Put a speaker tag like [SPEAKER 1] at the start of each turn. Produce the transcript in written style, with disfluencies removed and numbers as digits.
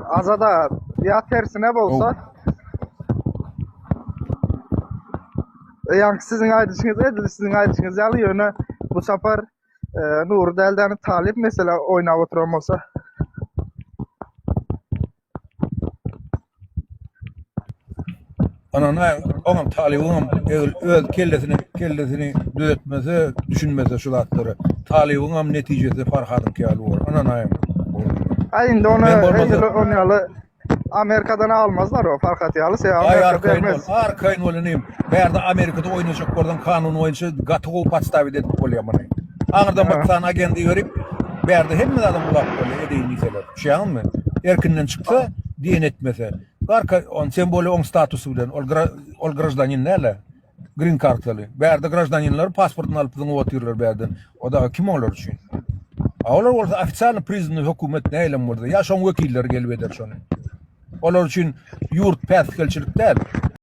[SPEAKER 1] azada ya tersine bolsa yani sizin aydışınız edilir, sizin aydışınız yalı yöne bu sefer Nuri Deldan'ı Talip mesela oynab oturan olsa.
[SPEAKER 2] Onun talibim öz kellesini düzeltmese, düşünmese şu zatları. Talibim neticesi Farhad'ın kâlı olur. Ananayım.
[SPEAKER 1] Indi onu yalı Amerika'dan almazlar o Farhat yalı.
[SPEAKER 2] Arkayın olanayım. Berde Amerika'da oynayacak oradan kanun oyuncu gatığı patstavi dedik olayamana. Anırdan baksan agendi verip berde hem mi adam ulak böyle edeyin niseler. Şey anladın mı? Erkinden çıksa diyen etmese. On sembolü on statusu bilen ol grajdanin neyle? Green kartlı. Berde grajdaninler pasportunu alıp zıngı oturuyorlar berden. O da kim olur için? Onlar orada ofitsial prizini hükümet neyle burada? Ya şon vekiller gelip eder şonu. Onlar için yurt pəskelçilik değil.